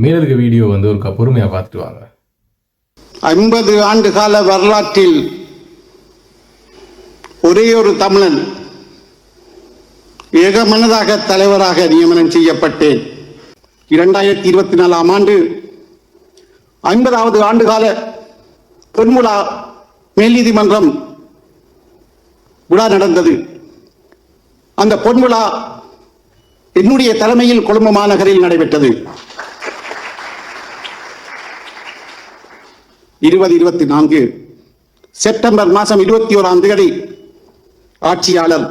மேலிருக்க video வந்து ஒரு பொறுமையாக பார்த்துட்டு வாங்க. 50 ஆண்டு கால வரலாற்றில் ஒரே ஒரு தமிழன் ஏகமனதாக தலைவராக நியமனம் செய்யப்பட்டேன். 2024 ஆண்டு 50வது ஆண்டுகால பொன்முலா மேல் நீதிமன்றம் விழா நடந்தது. அந்த பொன்முலா என்னுடைய தலைமையில் கொழும்பு மாநகரில் நடைபெற்றது. 2024 செப்டம்பர் மாதம் 21ஆம் தேதி ஆட்சியாளர்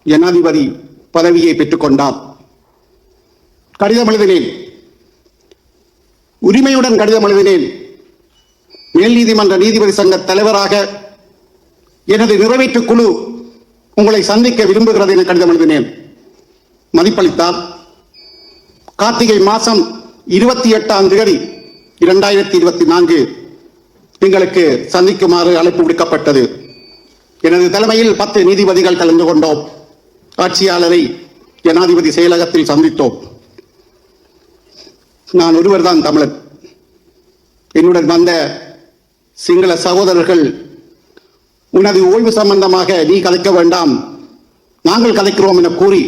ஜனாதிபதி பதவியை பெற்றுக் கொண்டார். கடிதம் எழுதினேன், உரிமையுடன் கடிதம் எழுதினேன். மேல் நீதிமன்ற நீதிபதி சங்க தலைவராக எனது நிறைவேற்று குழு உங்களை சந்திக்க விரும்புகிறது என கடிதம் எழுதினேன். மதிப்பளித்தார். கார்த்திகை மாதம் 28ஆம் தேதி 2024 எங்களுக்கு சந்திக்குமாறு அழைப்பு விடுக்கப்பட்டது. எனது தலைமையில் 10 நீதிபதிகள் கலந்து கொண்டோம். ஆட்சியாளரை ஜனாதிபதி செயலகத்தில் சந்தித்தோம். நான் ஒருவர்தான் தமிழன். என்னுடன் வந்த சிங்கள சகோதரர்கள், உனது ஓய்வு சம்பந்தமாக நீ கலைக்க வேண்டாம், நாங்கள் கலைக்கிறோம் என கூறி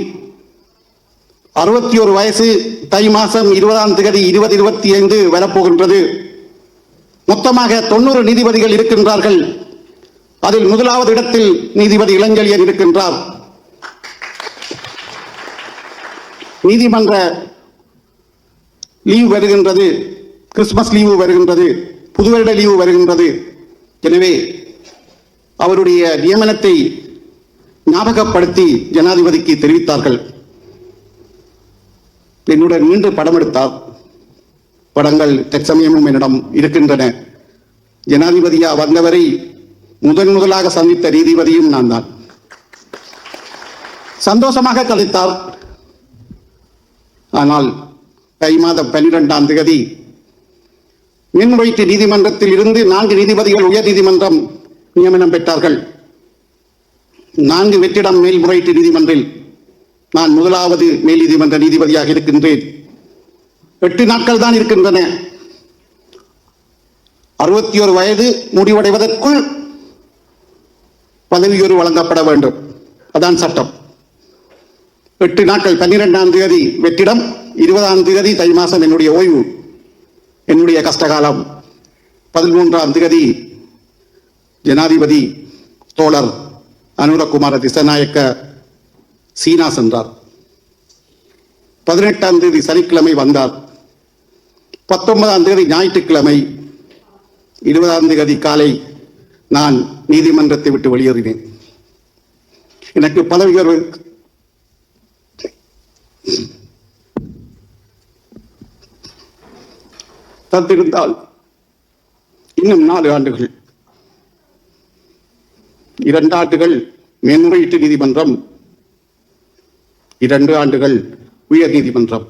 61 வயசு தை மாதம் 20ஆம் தேதி 2025 வரப்போகின்றது. மொத்தமாக 90 நீதிபதிகள் இருக்கின்றார்கள். அதில் முதலாவது இடத்தில் நீதிபதி இளஞ்செழியன் இருக்கின்றார். நீதிமன்ற லீவு வருகின்றது, கிறிஸ்துமஸ் லீவு வருகின்றது, புதுவருட லீவு வருகின்றது. எனவே அவருடைய நியமனத்தை ஞாபகப்படுத்தி ஜனாதிபதிக்கு தெரிவித்தார்கள். என்னுடன் மீண்டும் படம் எடுத்தார். படங்கள் தற்சமயமும் என்னிடம் இருக்கின்றன. ஜனாதிபதியா வந்தவரை முதலாக சந்தித்த நீதிபதியும் நான் தான். சந்தோஷமாக கழித்தார். ஆனால் தை மாதம் 12ஆம் தேதி மேன்முறையீட்டு நீதிமன்றத்தில் இருந்து 4 நீதிபதிகள் உயர் நீதிமன்றம் நியமனம் பெற்றார்கள். 4 வெற்றிடம் மேல்முறையீட்டு நீதிமன்றில் நான் முதலாவது மேல் நீதிமன்ற நீதிபதியாக இருக்கின்றேன். 8 நாட்கள் தான் இருக்கின்றன. 61 வயது முடிவடைவதற்குள் பதவி உயர்வு வழங்கப்பட வேண்டும். அதான் சட்டம். 8 நாட்கள், 12ஆம் தேதி வெற்றிடம், 20ஆம் தேதி தை மாதம் என்னுடைய ஓய்வு, என்னுடைய கஷ்டகாலம். 13ஆம் தேதி ஜனாதிபதி தோழர் அனுரகுமார திசாநாயக்க சீனா சென்றார். 18ஆம் தேதி சனிக்கிழமை வந்தார். 19ஆம் தேதி ஞாயிற்றுக்கிழமை, 20ஆம் தேதி காலை நான் நீதிமன்றத்தை விட்டு வெளியேறினேன். எனக்கு பதவி உயர்வு தந்திருந்தால் இன்னும் 4 ஆண்டுகள், 2 ஆண்டுகள் மேன்முறையீட்டு நீதிமன்றம், 2 ஆண்டுகள் உயர் நீதிமன்றம்.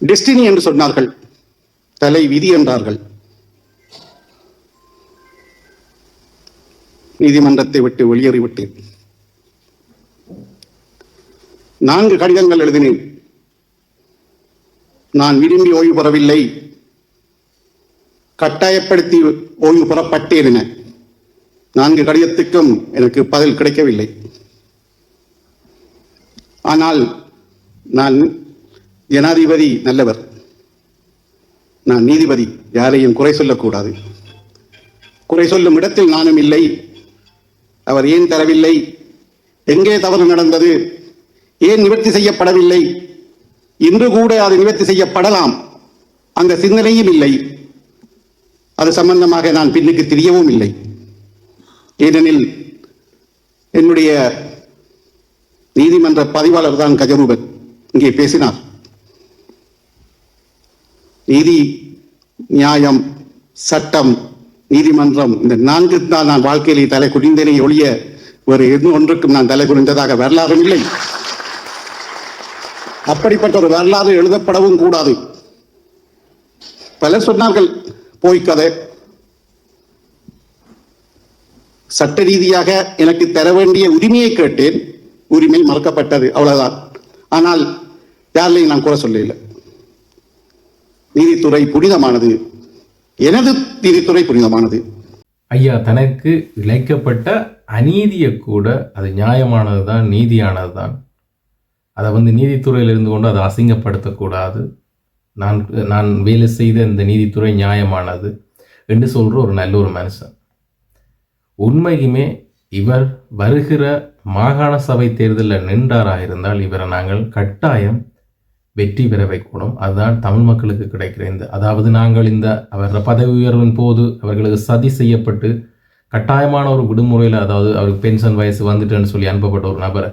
டெஸ்டினி என்று சொன்னார்கள், தலை விதி என்றார்கள். நீதிமன்றத்தை விட்டு வெளியேறிவிட்டேன். 4 கடிதங்கள் எழுதினேன். நான் விரும்பி ஓய்வு பெறவில்லை, கட்டாயப்படுத்தி ஓய்வு பெறப்பட்டேன் என 4 கடிதத்துக்கும் எனக்கு பதில் கிடைக்கவில்லை. ஆனால் நான் ஜனாதிபதி நல்லவர், நான் நீதிபதி, யாரையும் குறை சொல்லக்கூடாது. குறை சொல்லும் இடத்தில் நானும் இல்லை. அவர் ஏன் தரவில்லை, எங்கே தவறு நடந்தது, ஏன் நிவர்த்தி செய்யப்படவில்லை, இன்று கூட அது நிவர்த்தி செய்யப்படலாம், அந்த சிந்தனையும் இல்லை. அது சம்பந்தமாக நான் பின்னுக்கு தெரியவும் இல்லை. ஏனெனில் என்னுடைய நீதிமன்ற பதிவாளர் தான் கஜரூபன் இங்கே பேசினார். நீதி, நியாயம், சட்டம், நீதிமன்றம், இந்த 4 தான் நான் வாழ்க்கையிலே தலை குனிந்தேனே ஒழிய ஒரு ஒன்றுக்கும் நான் தலை குனிந்ததாக வரலாறும் இல்லை. அப்படிப்பட்ட ஒரு வரலாறு எழுதப்படவும் கூடாது. பலர் சொன்னார்கள் போய்க்கதை. சட்ட ரீதியாக எனக்கு தர வேண்டிய உரிமையை கேட்டேன், உரிமை மறுக்கப்பட்டது, அவ்வளவுதான். ஆனால் யாரையும் நான் குறை சொல்லல. நீதித்துறை புனிதமானது. எனது நீதித்துறை புனிதமானது. ஐயா, தனக்கு இழைக்கப்பட்ட அநீதியை கூட அது நியாயமானது தான், நீதியானது தான். அதை நீதித்துறையில் இருந்து கொண்டு அதை அசிங்கப்படுத்தக்கூடாது. நான் வேலை செய்த இந்த நீதித்துறை நியாயமானது என்று சொல்கிற ஒரு நல்ல ஒரு மனுஷன். உண்மையுமே இவர் வருகிற மாகாண சபை தேர்தலில் நின்றாராக இருந்தால் இவரை நாங்கள் கட்டாயம் வெற்றி பெற வைக்கணும். அதுதான் தமிழ் மக்களுக்கு கிடைக்கிற அதாவது நாங்கள் அவர் பதவி உயர்வின் போது அவர்களுக்கு சதி செய்யப்பட்டு கட்டாயமான ஒரு விடுமுறையில், அதாவது அவருக்கு பென்ஷன் வயசு வந்துட்டுன்னு சொல்லி அனுப்பப்பட்ட ஒரு நபரை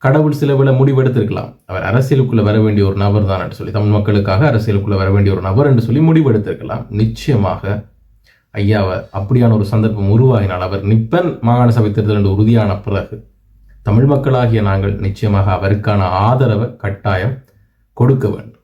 கடவுள் சிலவுல முடிவெடுத்திருக்கலாம். அவர் அரசியலுக்குள்ளே வர வேண்டிய ஒரு நபர் தான் என்று சொல்லி, தமிழ் மக்களுக்காக அரசியலுக்குள்ளே வர வேண்டிய ஒரு நபர் என்று சொல்லி முடிவெடுத்திருக்கலாம். நிச்சயமாக ஐயாவை அப்படியான ஒரு சந்தர்ப்பம் உருவாகினால் அவர் நிப்பன் மாகாண சபை தேர்தல் என்று உறுதியான பிறகு தமிழ் மக்களாகிய நாங்கள் நிச்சயமாக அவருக்கான ஆதரவை கட்டாயம் கொடுக்க வேண்டும்.